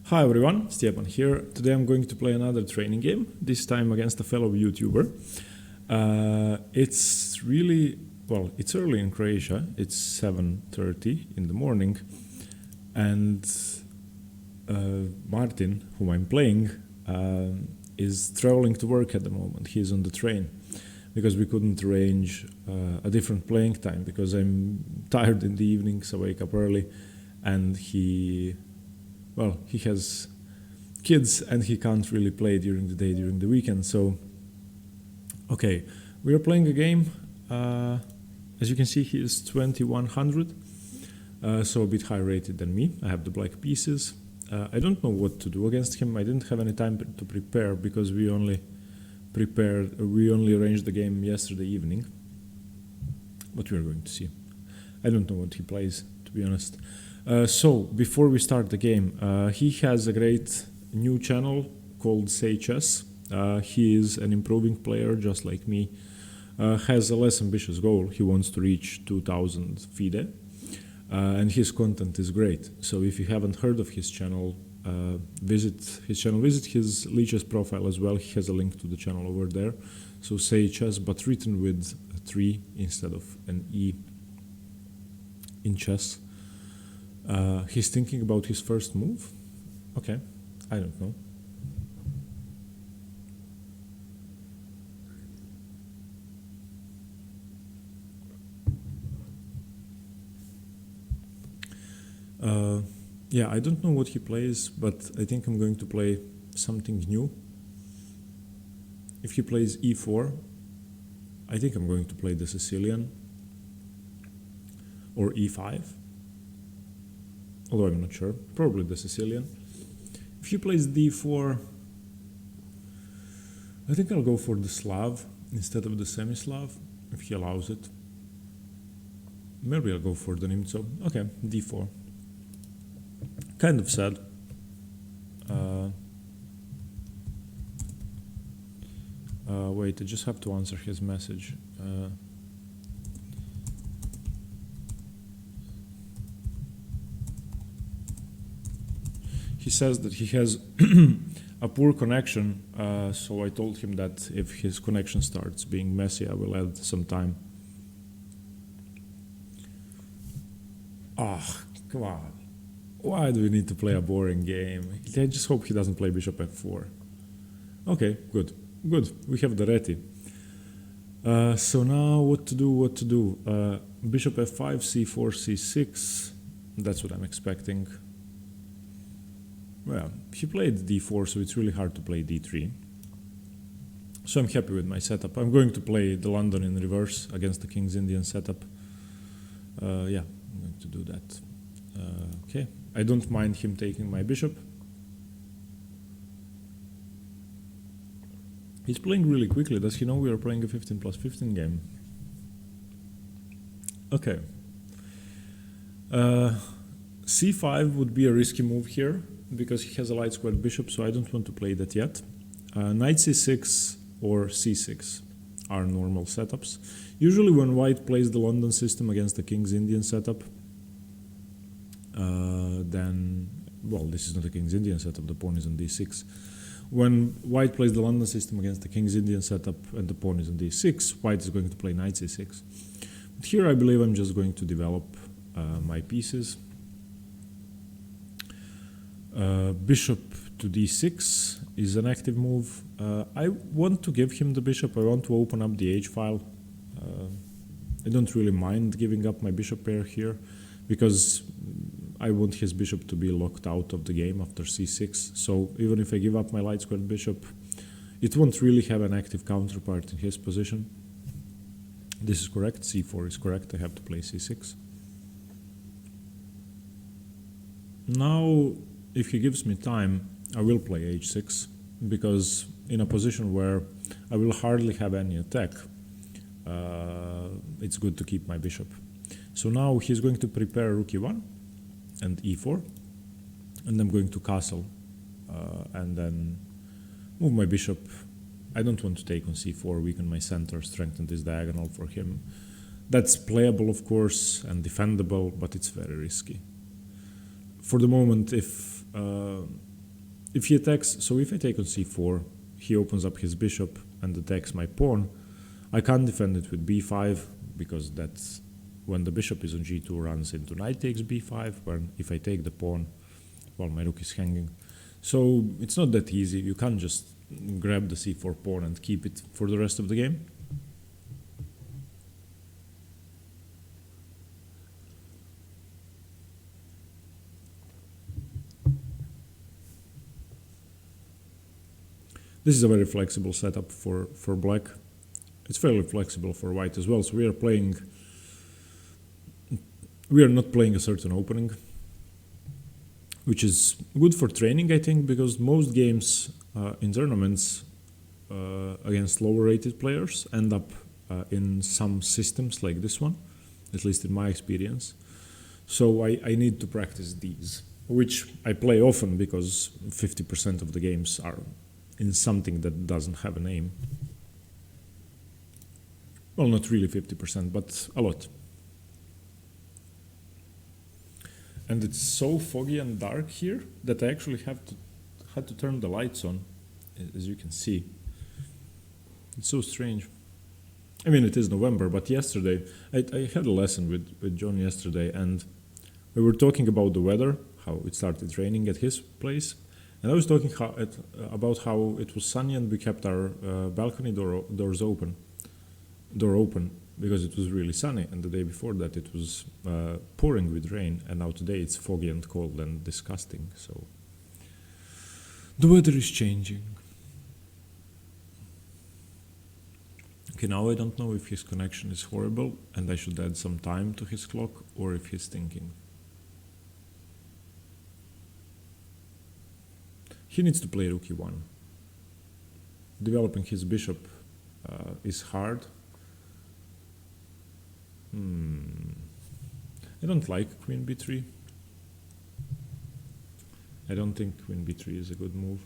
Hi everyone, Stepan here. Today I'm going to play another training game, this time against a fellow YouTuber. It's early in Croatia, it's 7:30 in the morning, and Martin, whom I'm playing, is traveling to work at the moment. He's on the train because we couldn't arrange a different playing time because I'm tired in the evenings, I wake up early, and he has kids and he can't really play during the day, during the weekend. So, okay, we are playing a game. As you can see, he is 2100, so a bit higher rated than me. I have the black pieces. I don't know what to do against him. I didn't have any time to prepare because we only arranged the game yesterday evening. But we are going to see. I don't know what he plays, to be honest. So, before we start the game, he has a great new channel called SayCh3ss. He is an improving player just like me, has a less ambitious goal. He wants to reach 2000 FIDE, and his content is great. So if you haven't heard of his channel, visit his channel, visit his lichess profile as well. He has a link to the channel over there. So SayCh3ss, but written with a 3 instead of an E in chess. He's thinking about his first move. Okay, I don't know. Yeah, I don't know what he plays, but I think I'm going to play something new. If he plays e4, I think I'm going to play the Sicilian or e5. Although I'm not sure, probably the Sicilian. If he plays d4, I think I'll go for the Slav instead of the semi-Slav, if he allows it. Maybe I'll go for the Nimzo. Okay, d4. Kind of sad. Wait, I just have to answer his message. He says that he has a poor connection, so I told him that if his connection starts being messy, I will add some time. Ah, come on. Why do we need to play a boring game? I just hope he doesn't play bishop f4. Okay, good. Good, we have the reti. So now what to do? Bishop f5, c4, c6. That's what I'm expecting. Well, he played d4, so it's really hard to play d3. So I'm happy with my setup. I'm going to play the London in reverse against the King's Indian setup. Yeah, I'm going to do that. Okay, I don't mind him taking my bishop. He's playing really quickly. Does he know we are playing a 15+15 game? Okay. c5 would be a risky move here, because he has a light squared bishop, so I don't want to play that yet. Knight c6 or c6 are normal setups. Usually when white plays the London system against the King's Indian setup, then, well, this is not a King's Indian setup, the pawn is on d6. When white plays the London system against the King's Indian setup and the pawn is on d6, white is going to play knight c6. But here I believe I'm just going to develop my pieces. Bishop to d6 is an active move. I want to give him the bishop. I want to open up the h-file. I don't really mind giving up my bishop pair here because I want his bishop to be locked out of the game after c6. So even if I give up my light squared bishop, it won't really have an active counterpart in his position. This is correct. c4 is correct. I have to play c6. Now, if he gives me time, I will play h6, because in a position where I will hardly have any attack, it's good to keep my bishop. So now he's going to prepare rook e1 and e4, and I'm going to castle and then move my bishop. I don't want to take on c4, weaken my center, strengthen this diagonal for him. That's playable, of course, and defendable, but it's very risky. For the moment, if if he attacks, so if I take on c4, he opens up his bishop and attacks my pawn. I can't defend it with b5 because that's when the bishop is on g2 runs into knight takes b5, when if I take the pawn, well, my rook is hanging. So it's not that easy. You can't just grab the c4 pawn and keep it for the rest of the game. This is a very flexible setup for black. It's fairly flexible for white as well. So we are not playing a certain opening, which is good for training, I think, because most games in tournaments against lower rated players end up in some systems like this one, at least in my experience. So I need to practice these, which I play often because 50% of the games are in something that doesn't have a name. Well, not really 50%, but a lot. And it's so foggy and dark here that I actually had to turn the lights on, as you can see. It's so strange. I mean, it is November, but yesterday, I had a lesson with John yesterday, and we were talking about the weather, how it started raining at his place. And I was talking about how it was sunny and we kept our balcony door open because it was really sunny, and the day before that it was pouring with rain, and now today it's foggy and cold and disgusting. So the weather is changing. Okay, now I don't know if his connection is horrible and I should add some time to his clock, or if he's thinking. He needs to play rook e1. Developing his bishop is hard. I don't like queen b3. I don't think queen b3 is a good move.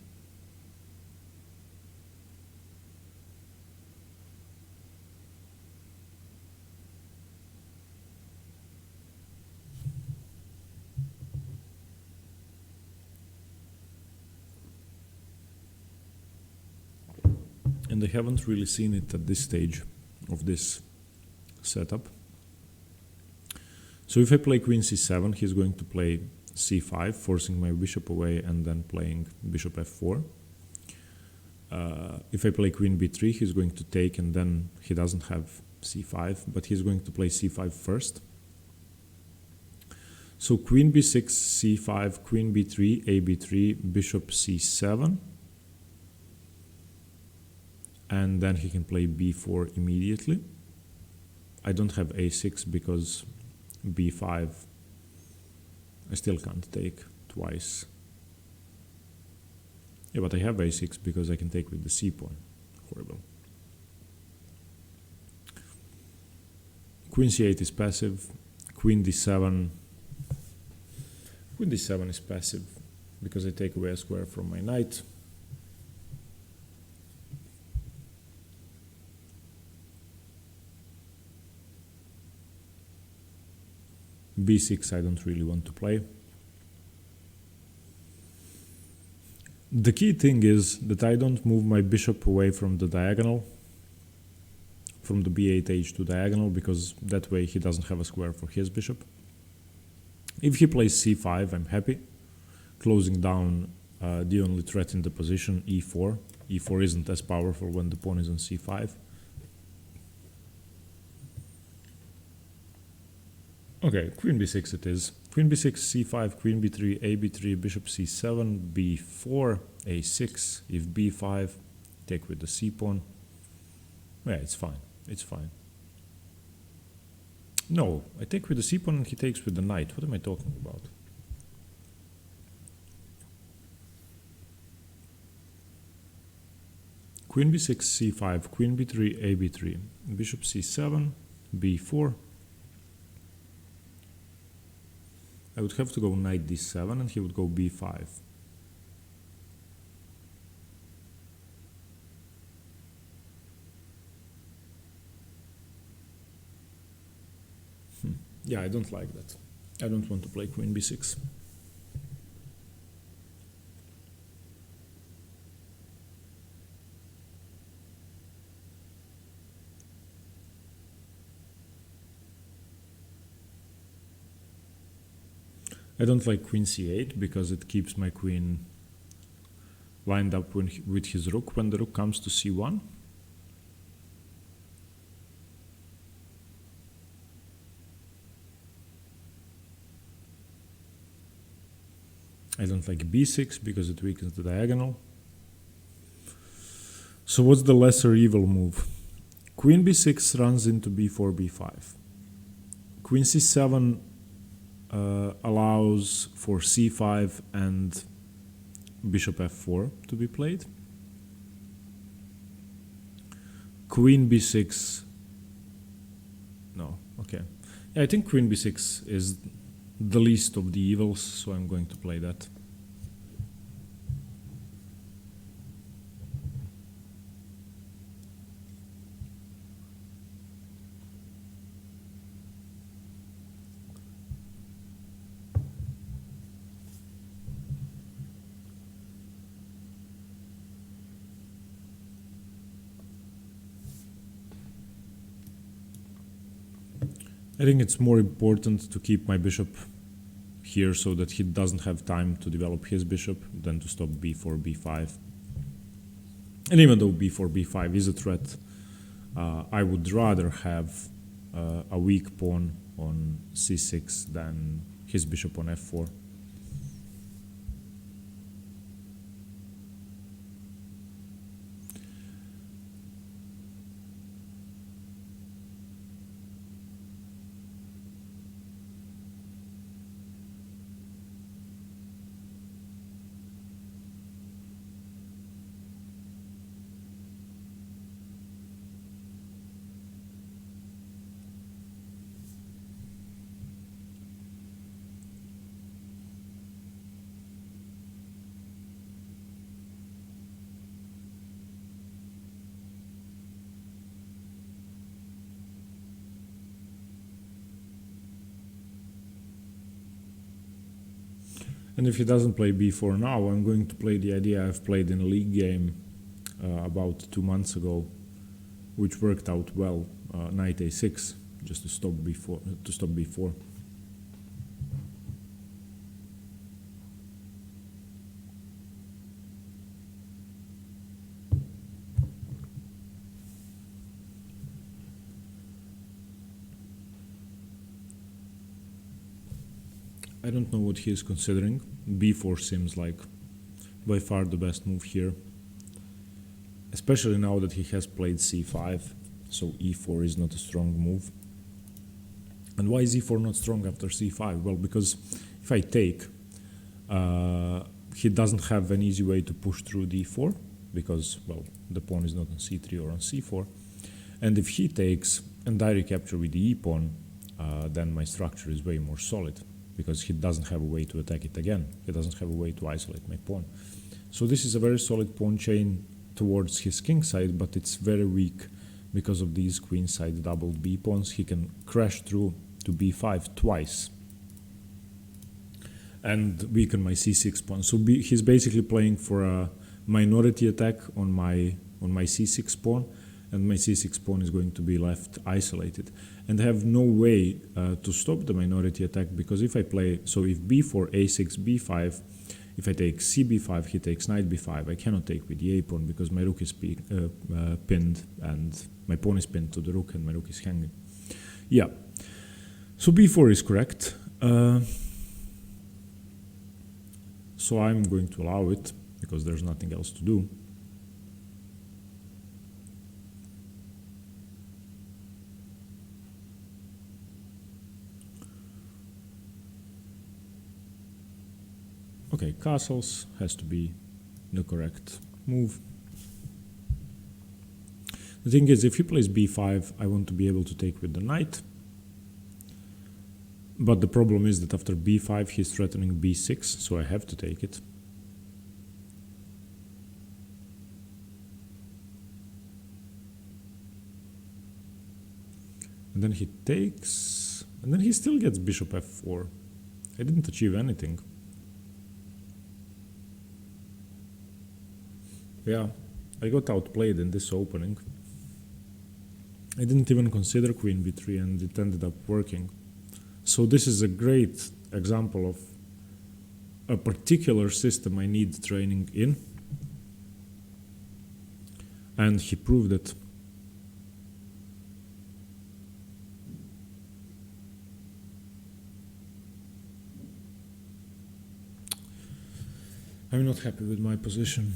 And I haven't really seen it at this stage of this setup. So if I play queen c7, he's going to play c5, forcing my bishop away and then playing bishop f4. If I play queen b3, he's going to take, and then he doesn't have c5, but he's going to play c5 first. So queen b6, c5, queen b3, ab3, bishop c7. And then he can play b4 immediately. I don't have a6 because b5 I still can't take twice. Yeah, but I have a6 because I can take with the c pawn. Horrible. Queen c8 is passive. Queen d7. Queen d7 is passive because I take away a square from my knight. b6 I don't really want to play. The key thing is that I don't move my bishop away from the diagonal, from the b8 h2 diagonal, because that way he doesn't have a square for his bishop. If he plays c5, I'm happy, closing down the only threat in the position, e4. e4 isn't as powerful when the pawn is on c5. Okay, queen b6 it is. Queen b6, c5, queen b3, ab3, bishop c7, b4, a6. If b5, take with the c pawn. Yeah, it's fine. It's fine. No, I take with the c pawn and he takes with the knight. What am I talking about? Queen b6, c5, queen b3, ab3, bishop c7, b4. I would have to go knight d7 and he would go b5. Yeah, I don't like that. I don't want to play queen b6. I don't like queen c8 because it keeps my queen lined up with his rook when the rook comes to c1. I don't like b6 because it weakens the diagonal. So what's the lesser evil move? Queen b6 runs into b4, b5. Queen c7 allows for c5 and bishop f4 to be played. Queen b6, no, okay. Yeah, I think queen b6 is the least of the evils, so I'm going to play that. I think it's more important to keep my bishop here so that he doesn't have time to develop his bishop than to stop b4, b5. And even though b4, b5 is a threat, I would rather have a weak pawn on c6 than his bishop on f4. And if he doesn't play b4 now, I'm going to play the idea I've played in a league game about 2 months ago, which worked out well. Knight a6, just to stop b4. I don't know what he is considering. b4 seems like by far the best move here, especially now that he has played c5, so e4 is not a strong move. And why is e4 not strong after c5? Well, because if I take, he doesn't have an easy way to push through d4, because, well, the pawn is not on c3 or on c4. And if he takes and I recapture with the e-pawn, then my structure is way more solid, because he doesn't have a way to attack it again. He doesn't have a way to isolate my pawn. So this is a very solid pawn chain towards his king side, but it's very weak because of these queen side double b pawns. He can crash through to b5 twice and weaken my c6 pawn. So he's basically playing for a minority attack on my c6 pawn, and my c6 pawn is going to be left isolated. And I have no way to stop the minority attack, because if I play, so if b4, a6, b5, if I take cb5, he takes knight b5, I cannot take with the a-pawn because my rook is pinned, and my pawn is pinned to the rook and my rook is hanging. Yeah, so b4 is correct. So I'm going to allow it because there's nothing else to do. Okay, castles has to be the correct move. The thing is, if he plays b5, I want to be able to take with the knight. But the problem is that after b5, he's threatening b6, so I have to take it. And then he takes, and then he still gets bishop f4. I didn't achieve anything. Yeah, I got outplayed in this opening. I didn't even consider queen b3 and it ended up working. So this is a great example of a particular system I need training in, and he proved it. I'm not happy with my position.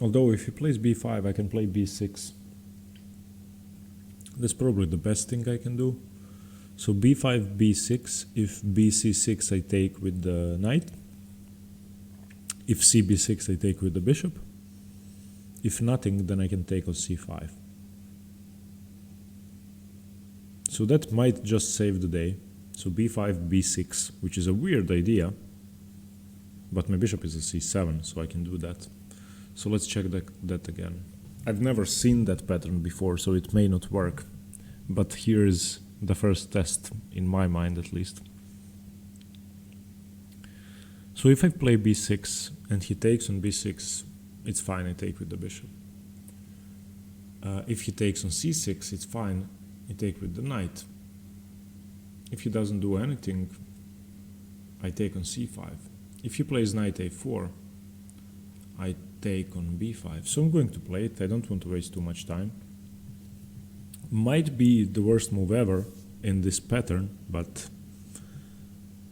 Although if he plays b5, I can play b6. That's probably the best thing I can do. So b5, b6, if bc6 I take with the knight. If cb6 I take with the bishop. If nothing, then I can take on c5. So that might just save the day. So b5, b6, which is a weird idea, but my bishop is a c7, so I can do that. So let's check that again. I've never seen that pattern before, so it may not work. But here's the first test, in my mind at least. So if I play b6 and he takes on b6, it's fine, I take with the bishop. If he takes on c6, it's fine, I take with the knight. If he doesn't do anything, I take on c5. If he plays knight a4, I take on b5. So I'm going to play it. I don't want to waste too much time. Might be the worst move ever in this pattern, but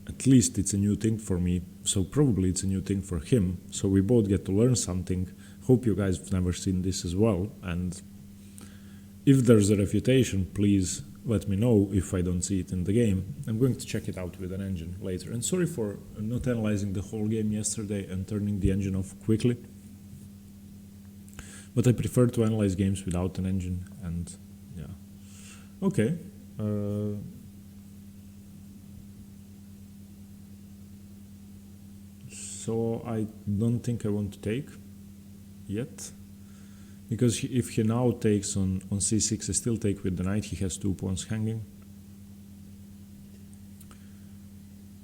at least it's a new thing for me. So probably it's a new thing for him. So we both get to learn something. Hope you guys have never seen this as well. And if there's a refutation, please let me know if I don't see it in the game. I'm going to check it out with an engine later. And sorry for not analyzing the whole game yesterday and turning the engine off quickly. But I prefer to analyze games without an engine, and yeah. Okay. So I don't think I want to take yet. Because if he now takes on c6, I still take with the knight. He has 2 pawns hanging.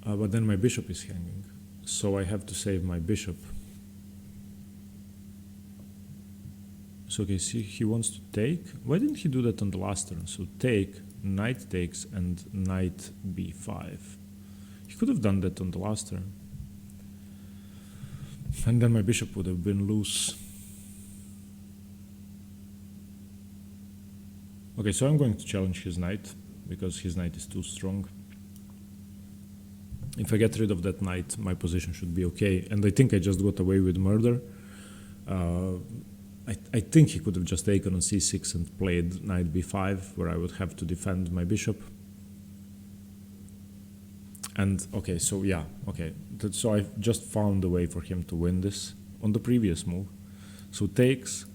But then my bishop is hanging. So I have to save my bishop. So okay, see, he wants to take. Why didn't he do that on the last turn? So take, knight takes, and knight b5. He could have done that on the last turn. And then my bishop would have been loose. Okay, so I'm going to challenge his knight, because his knight is too strong. If I get rid of that knight, my position should be okay. And I think I just got away with murder. I think he could have just taken on c6 and played knight b5, where I would have to defend my bishop. And okay, so yeah, okay. So I just found a way for him to win this on the previous move. So takes,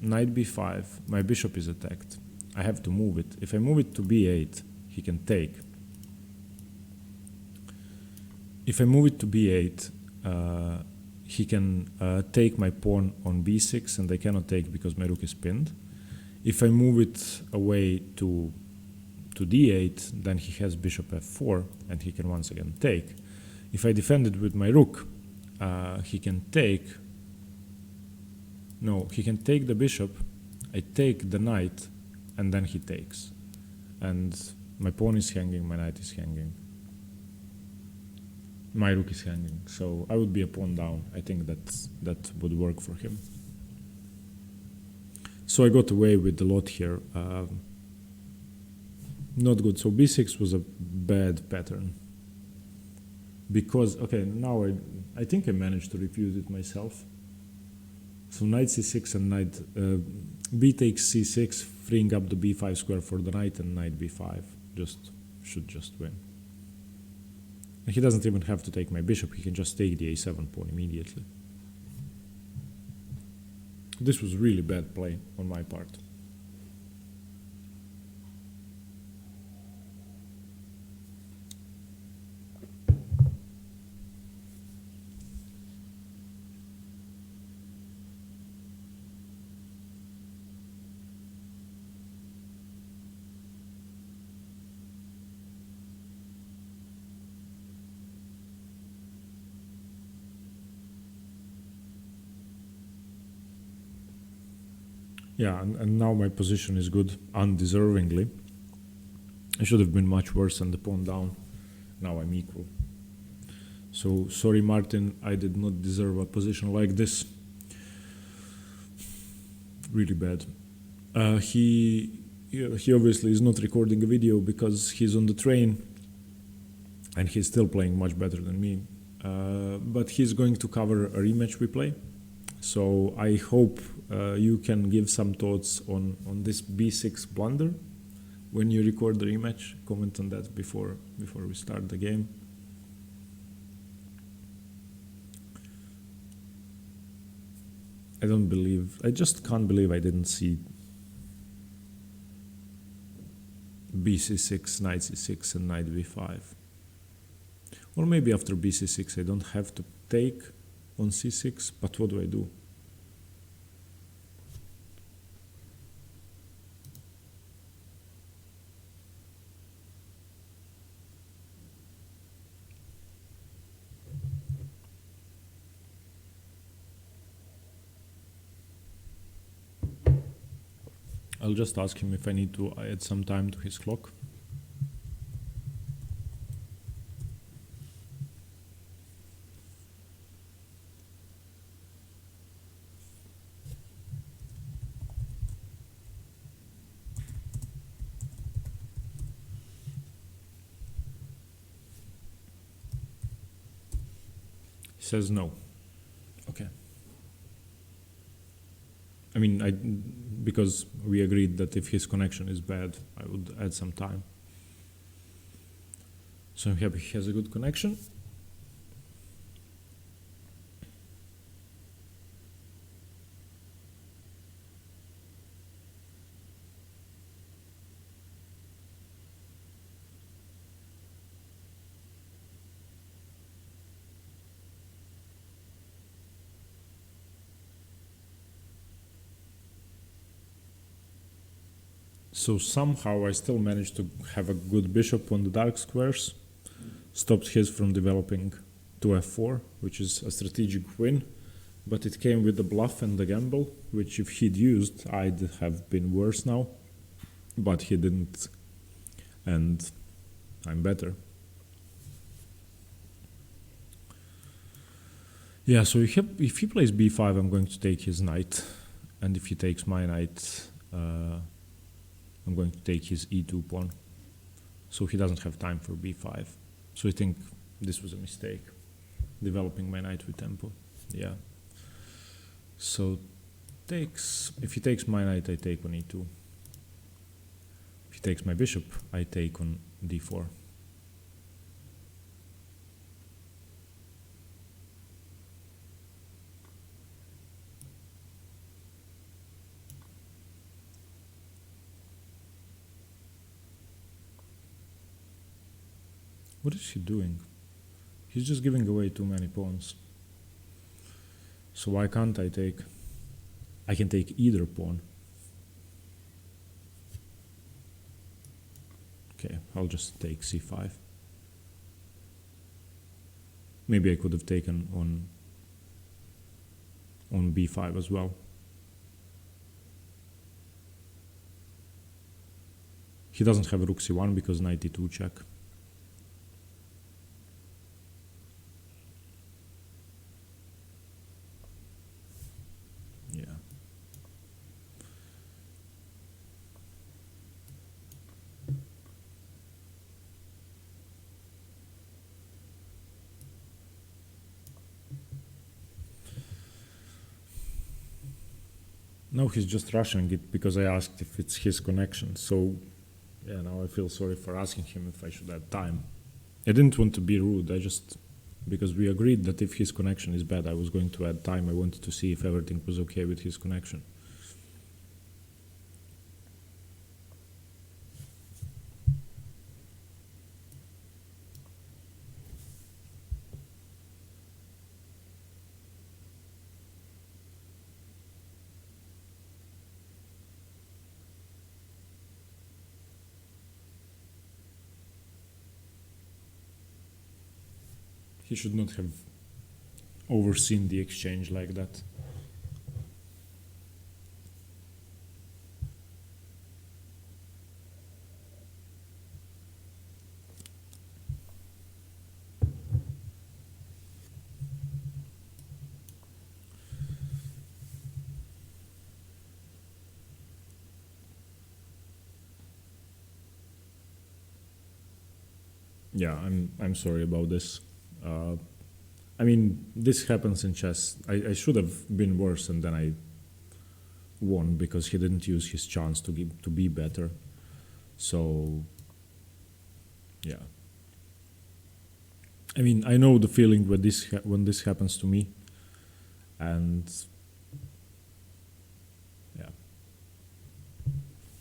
knight b5, my bishop is attacked. I have to move it. If I move it to b8, he can take. If I move it to b8, he can take my pawn on b6, and I cannot take because my rook is pinned. If I move it away to d8, then he has bishop f4, and he can once again take. If I defend it with my rook, he can take. No, he can take the bishop, I take the knight, and then he takes. And my pawn is hanging, my knight is hanging. My rook is hanging, so I would be a pawn down. I think that would work for him. So I got away with a lot here. Not good. So b6 was a bad pattern. Because, okay, now I think I managed to refuse it myself. So knight c6 and knight b takes c6, freeing up the b5 square for the knight, and knight b5 should just win. And he doesn't even have to take my bishop, he can just take the a7 pawn immediately. This was really bad play on my part. Yeah, and now my position is good, undeservingly. I should have been much worse than the pawn down. Now I'm equal. So sorry, Martin, I did not deserve a position like this. Really bad. He obviously is not recording a video because he's on the train and he's still playing much better than me. But he's going to cover a rematch we play. So I hope you can give some thoughts on this b6 blunder when you record the rematch. Comment on that before we start the game. I just can't believe I didn't see bc6, knight c6 and knight b5. Or maybe after bc6 I don't have to take on c6, but what do I do? I'll just ask him if I need to add some time to his clock. He says no. Okay. I mean, because we agreed that if his connection is bad, I would add some time. So I'm happy he has a good connection. So somehow I still managed to have a good bishop on the dark squares, stopped his from developing to f4, which is a strategic win, but it came with the bluff and the gamble, which if he'd used, I'd have been worse now, but he didn't, and I'm better. Yeah, so if he plays b5, I'm going to take his knight, and if he takes my knight, I'm going to take his e2 pawn. So he doesn't have time for b5. So I think this was a mistake, developing my knight with tempo. Yeah. So if he takes my knight, I take on e2. If he takes my bishop, I take on d4. What is he doing? He's just giving away too many pawns. So why can't I take? I can take either pawn. Okay, I'll just take c5. Maybe I could have taken on b5 as well. He doesn't have rook c1 because knight e2 check. Yeah. Now he's just rushing it because I asked if it's his connection. So yeah, now I feel sorry for asking him if I should add time. I didn't want to be rude, because we agreed that if his connection is bad, I was going to add time. I wanted to see if everything was okay with his connection. He should not have overseen the exchange like that. Yeah, I'm sorry about this. I mean, this happens in chess. I should have been worse, and then I won because he didn't use his chance to be better. So, yeah. I mean, I know the feeling when this happens to me, and yeah.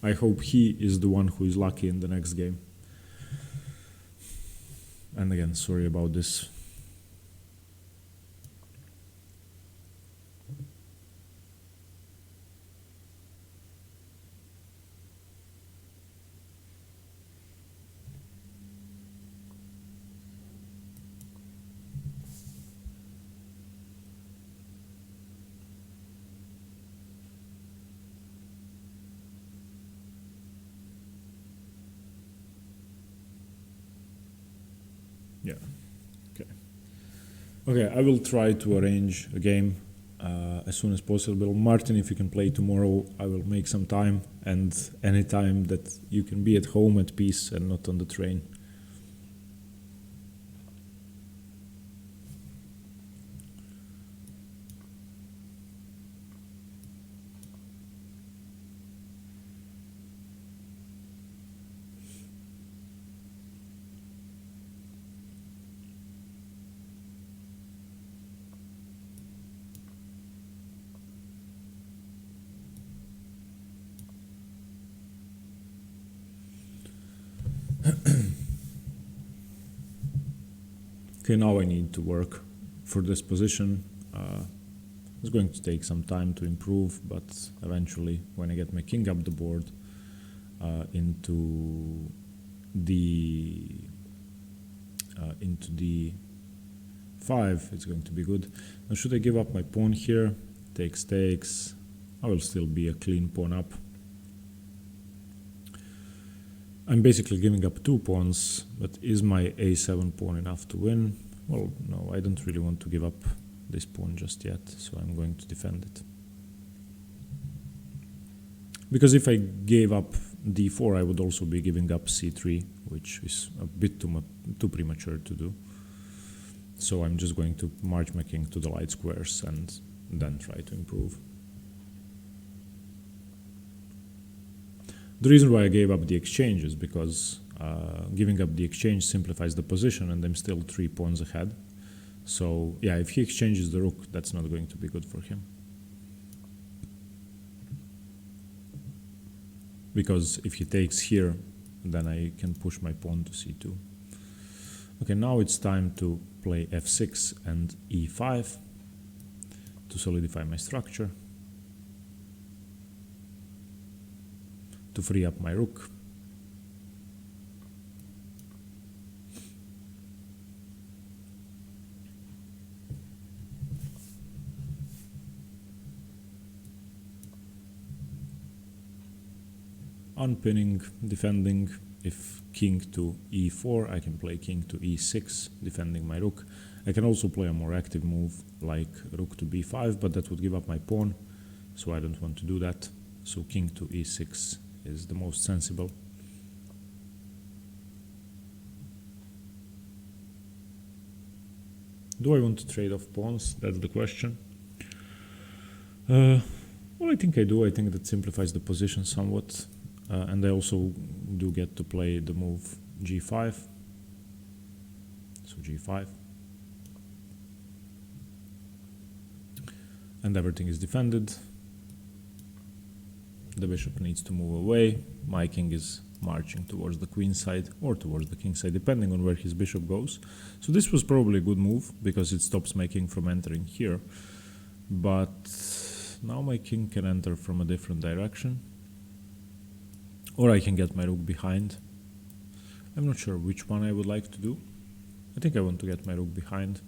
I hope he is the one who is lucky in the next game. And again, sorry about this. Yeah. Okay. Okay, I will try to arrange a game as soon as possible. Martin, if you can play tomorrow, I will make some time, and any time that you can be at home at peace and not on the train. Okay, now I need to work for this position. It's going to take some time to improve, but eventually, when I get my king up the board into the 5, it's going to be good. Now, should I give up my pawn here? Takes. I will still be a clean pawn up. I'm basically giving up 2 pawns, but is my a7 pawn enough to win? Well, no, I don't really want to give up this pawn just yet, so I'm going to defend it. Because if I gave up d4, I would also be giving up c3, which is a bit too premature to do. So I'm just going to march my king to the light squares and then try to improve. The reason why I gave up the exchange is because giving up the exchange simplifies the position, and I'm still 3 pawns ahead. So yeah, if he exchanges the rook, that's not going to be good for him. Because if he takes here, then I can push my pawn to c2. Okay, now it's time to play f6 and e5 to solidify my structure, to free up my rook. Unpinning, defending. If king to e4, I can play king to e6, defending my rook. I can also play a more active move like rook to b5, but that would give up my pawn, so I don't want to do that. So king to e6 is the most sensible. Do I want to trade off pawns? That's the question. Well, I think I do. I think that simplifies the position somewhat. And I also do get to play the move g5. So g5. And everything is defended. The bishop needs to move away. My king is marching towards the queen side or towards the king side, depending on where his bishop goes. So this was probably a good move because it stops my king from entering here. But now my king can enter from a different direction. Or I can get my rook behind. I'm not sure which one I would like to do. I think I want to get my rook behind.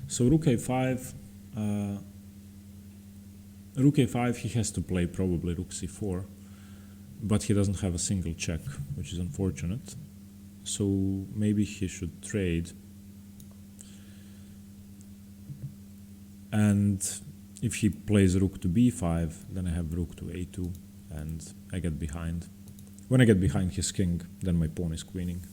So rook a5. Rook a5, he has to play probably rook c4. But he doesn't have a single check, which is unfortunate. So maybe he should trade. And if he plays rook to b5, then I have rook to a2 and I get behind. When I get behind his king, then my pawn is queening.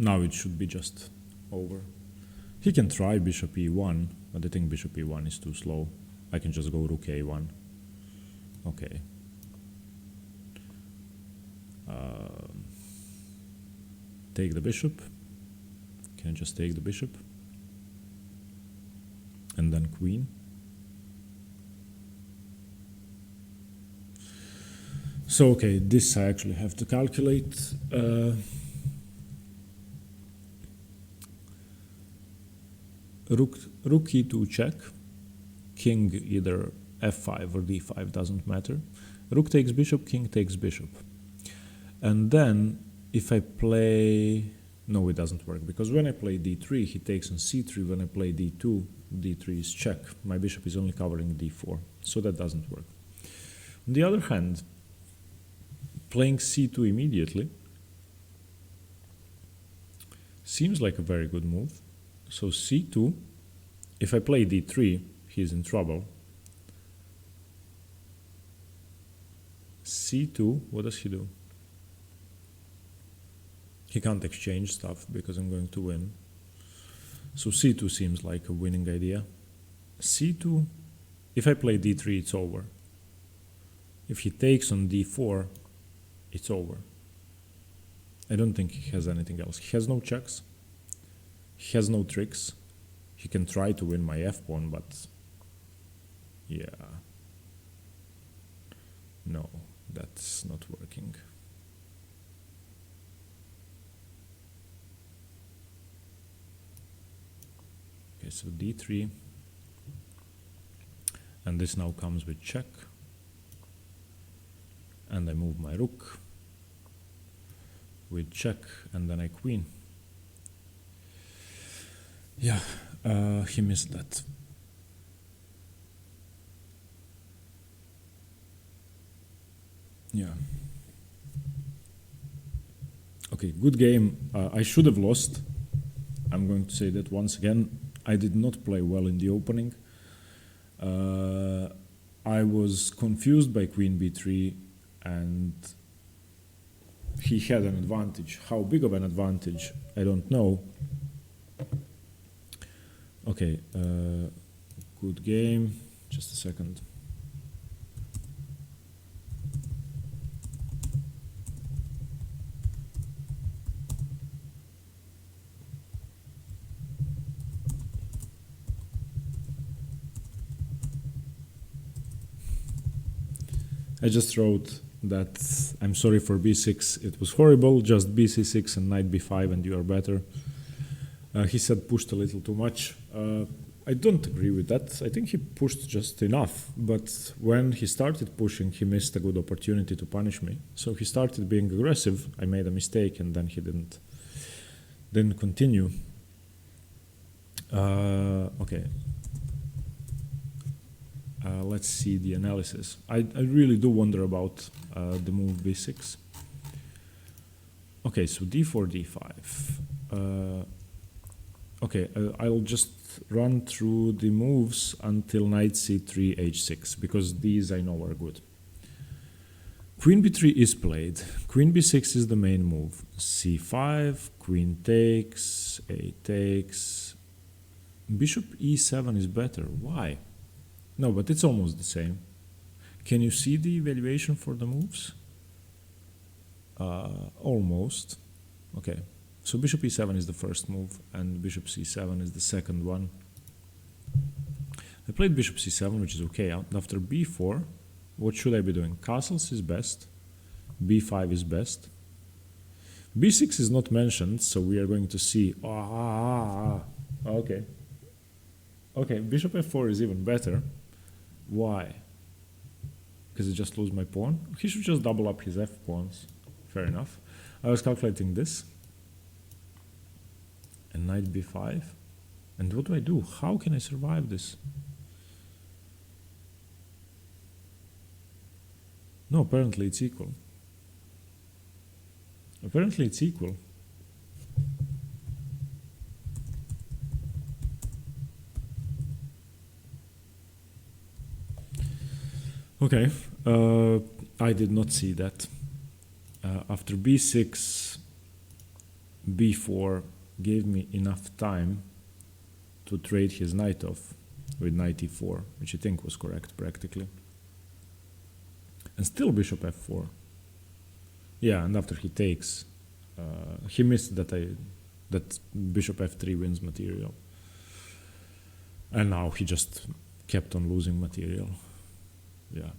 Now it should be just over. He can try bishop e1, but I think bishop e1 is too slow. I can just go rook a1. Okay. Take the bishop. Can I just take the bishop? And then queen. So, okay, this I actually have to calculate. Rook e2 check. King either f5 or d5, doesn't matter. Rook takes bishop, king takes bishop. And then if I play... No, it doesn't work, because when I play d3, he takes on c3. When I play d2, d3 is check. My bishop is only covering d4, so that doesn't work. On the other hand, playing c2 immediately seems like a very good move. So c2, if I play d3, he's in trouble. c2, what does he do? He can't exchange stuff because I'm going to win. So c2 seems like a winning idea. c2, if I play d3, it's over. If he takes on d4, it's over. I don't think he has anything else. He has no checks. He has no tricks. He can try to win my f-pawn, but yeah. No, that's not working. Okay, so d3, and this now comes with check, and I move my rook with check, and then I queen. Yeah, he missed that. Yeah. Okay, good game. I should have lost. I'm going to say that once again. I did not play well in the opening. I was confused by queen b3, and he had an advantage. How big of an advantage, I don't know. Okay, good game. Just a second. I just wrote that I'm sorry for b6, it was horrible, just bc6 and knight b5 and you are better. He said pushed a little too much. I don't agree with that. I think he pushed just enough, but when he started pushing, he missed a good opportunity to punish me. So he started being aggressive, I made a mistake, and then he didn't continue. Okay. Let's see the analysis. I really do wonder about the move b6. Okay, so d4, d5. Okay, I'll just run through the moves until knight c3, h6, because these I know are good. Queen b3 is played. Queen b6 is the main move. c5, queen takes, a takes. Bishop e7 is better. Why? No, but it's almost the same. Can you see the evaluation for the moves? Almost. Okay. So bishop e7 is the first move, and bishop c7 is the second one. I played bishop c7, which is okay. After b4, what should I be doing? Castles is best. b5 is best. b6 is not mentioned, so we are going to see... Okay. Okay, bishop f4 is even better. Why? Because I just lose my pawn? He should just double up his f-pawns. Fair enough. I was calculating this. And knight b5. And what do I do? How can I survive this? No, apparently it's equal. Apparently it's equal. Okay, I did not see that. After b6, b4 gave me enough time to trade his knight off with knight e4, which I think was correct practically. And still bishop f4. Yeah, and after he takes, he missed that bishop f3 wins material. And now he just kept on losing material. Yeah.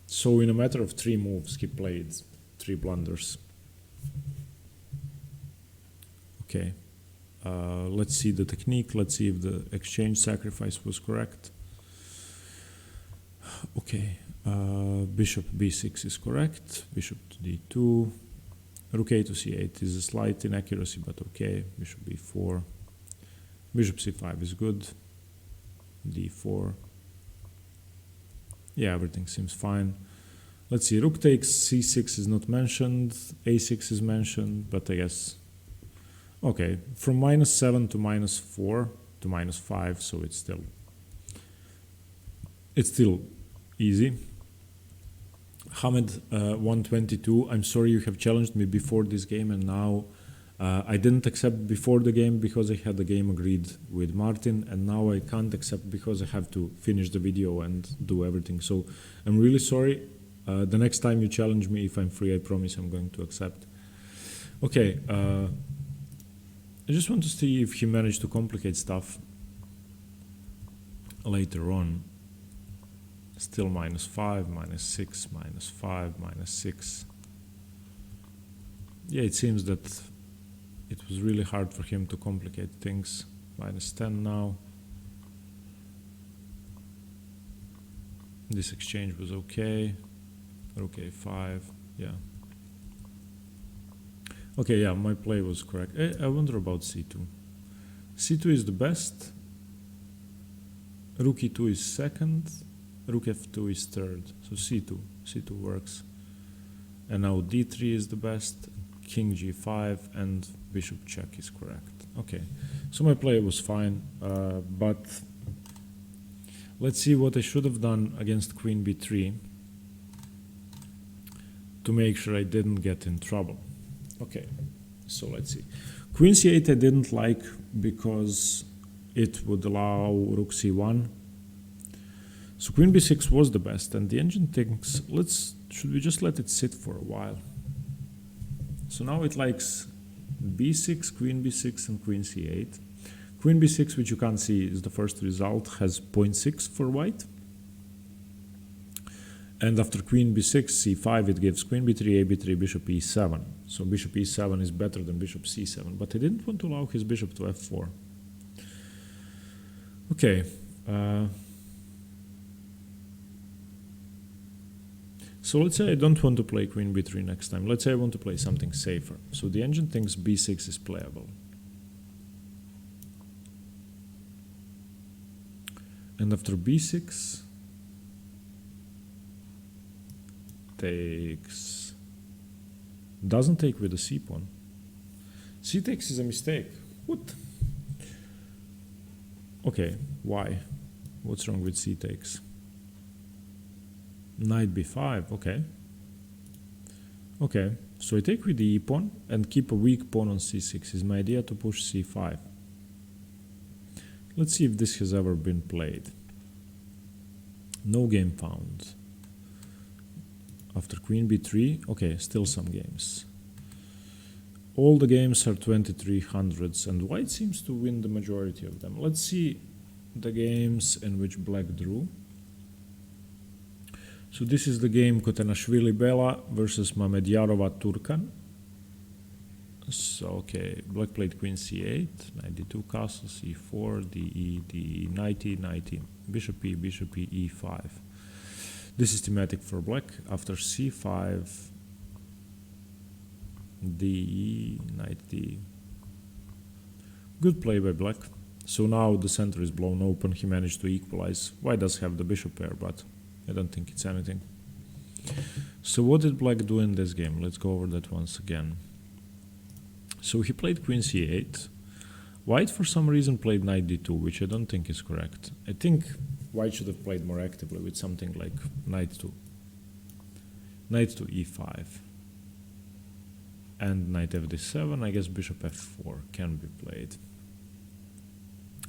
So in a matter of 3 moves, he played 3 blunders. Okay. Let's see the technique. Let's see if the exchange sacrifice was correct. Okay. Bishop b6 is correct. Bishop to d2. Rook a to c8 is a slight inaccuracy, but okay. Bishop b4. Bishop c5 is good. d4. Yeah, everything seems fine. Let's see, rook takes, c6 is not mentioned, a6 is mentioned, but I guess... Okay, from -7 to -4 to -5, so it's still easy. Hamed 122, I'm sorry you have challenged me before this game, and now I didn't accept before the game because I had the game agreed with Martin, and now I can't accept because I have to finish the video and do everything. So I'm really sorry. The next time you challenge me, if I'm free, I promise I'm going to accept. Okay, I just want to see if he managed to complicate stuff later on. Still -5, -6, -5, -6. Yeah, it seems that it was really hard for him to complicate things. -10 now. This exchange was okay. Rook a5, yeah. Okay, yeah, my play was correct. I wonder about c2. c2 is the best. Rook e2 is second. Rook f2 is third. So c2 works. And now d3 is the best. King g5 and bishop check is correct. Okay, so my play was fine, but let's see what I should have done against queen b3 to make sure I didn't get in trouble. Okay, so let's see. Queen c8 I didn't like because it would allow rook c1. So queen b6 was the best, and the engine thinks, should we just let it sit for a while? So now it likes b6, queen b6, and queen c8. Queen b6, which you can't see is the first result, has 0.6 for white. And after queen b6, c5, it gives queen b3, a3, bishop e7. So bishop e7 is better than bishop c7, but I didn't want to allow his bishop to f4. Okay. So let's say I don't want to play queen b3 next time. Let's say I want to play something safer. So the engine thinks b6 is playable. And after b6, takes... Doesn't take with the c pawn. C takes is a mistake. What? Okay, why? What's wrong with c takes? Knight b5, okay. Okay, so I take with the e pawn and keep a weak pawn on c6. Is my idea to push c5. Let's see if this has ever been played. No game found. After queen b3, okay, still some games. All the games are 2300s, and white seems to win the majority of them. Let's see the games in which black drew. So this is the game Kotenashvili Bela versus Mamedyarova Turkan. So okay, black played queen c8, knight d2 castle, c4, de, de, knight e, knight e, bishop e, e5. This is thematic for black. After c5, de, knight d. Good play by black. So now the center is blown open. He managed to equalize. White does have the bishop pair, but I don't think it's anything. So what did black do in this game? Let's go over that once again. So he played queen c8. White for some reason played knight d2, which I don't think is correct. I think white should have played more actively with something like knight to e5. and knight fd7. I guess bishop f4 can be played.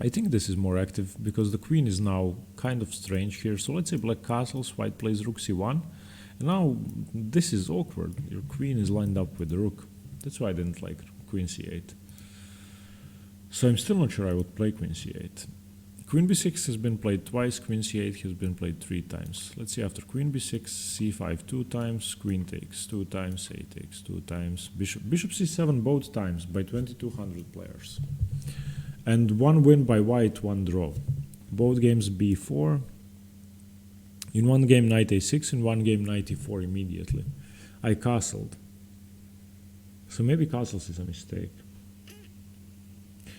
I think this is more active because the queen is now kind of strange here. So let's say black castles, white plays rook c1. And now this is awkward. Your queen is lined up with the rook. That's why I didn't like queen c8. So I'm still not sure I would play queen c8. Queen b6 has been played twice, queen c8 has been played 3 times. Let's see, after queen b6, c5 2 times, queen takes 2 times, a takes 2 times, bishop c7 both times by 2200 players. And 1 win by white, 1 draw. Both games b4. In one game knight a6, in one game knight e4 immediately. I castled. So maybe castles is a mistake.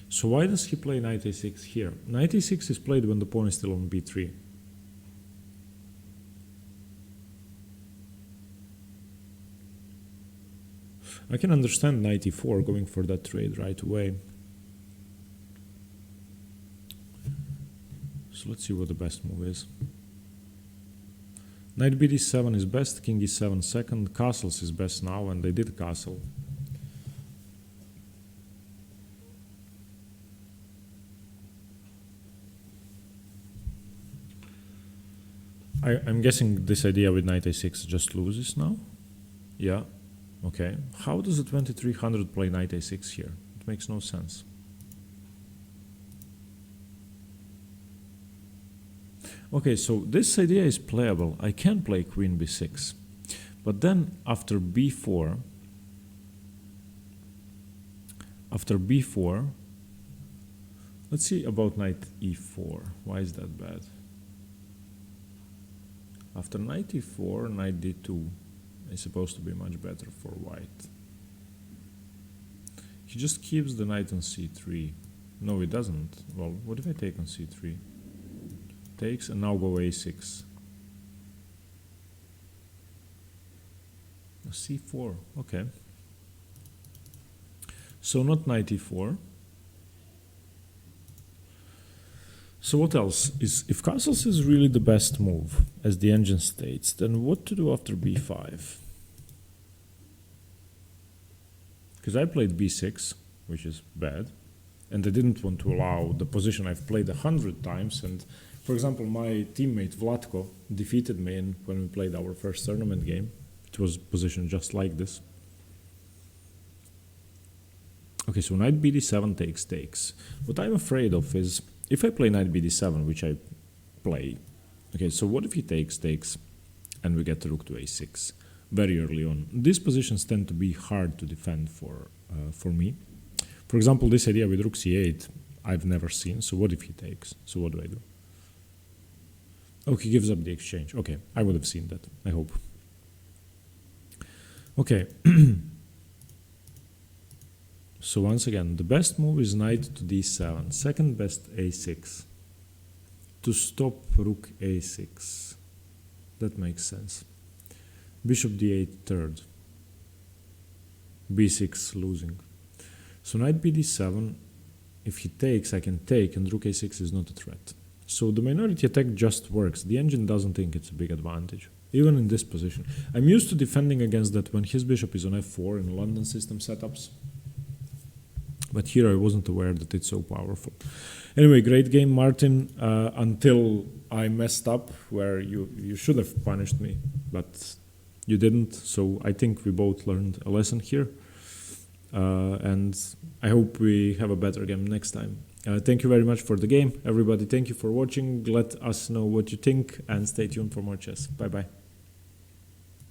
So why does he play knight a6 here? Knight a6 is played when the pawn is still on b3. I can understand knight e4 going for that trade right away. So let's see what the best move is. Knight bd7 is best, king e7 second, castles is best now, and they did castle. I'm guessing this idea with knight a6 just loses now? Yeah, okay. How does the 2300 play knight a6 here? It makes no sense. Okay, so this idea is playable. I can play queen b6. But then after b4, let's see about knight e4. Why is that bad? After knight e4, knight d2 is supposed to be much better for white. He just keeps the knight on c3. No, he doesn't. Well, what if I take on c3? Takes and now go a6. c4, okay. So not knight e4. So what else? If castles is really the best move, as the engine states, then what to do after b5? Because I played b6, which is bad, and I didn't want to allow the position I've played 100 times. And for example, my teammate Vlatko defeated me when we played our first tournament game. It was positioned just like this. Okay, so knight bd7 takes. What I'm afraid of is, if I play knight bd7, which I play, okay, so what if he takes, and we get the rook to a6 very early on? These positions tend to be hard to defend for me. For example, this idea with rook c8, I've never seen, so what if he takes? So what do I do? Oh, he gives up the exchange. Okay, I would have seen that, I hope. Okay. So once again, the best move is knight to d7, second best a6, to stop rook a6. That makes sense. Bishop d8 third, b6 losing. So knight bd7, if he takes, I can take, and rook a6 is not a threat. So the minority attack just works. The engine doesn't think it's a big advantage, even in this position. I'm used to defending against that when his bishop is on f4 in London system setups. But here I wasn't aware that it's so powerful. Anyway, great game, Martin, until I messed up where you should have punished me, but you didn't. So I think we both learned a lesson here. And I hope we have a better game next time. Thank you very much for the game. Everybody, thank you for watching. Let us know what you think and stay tuned for more chess. Bye-bye.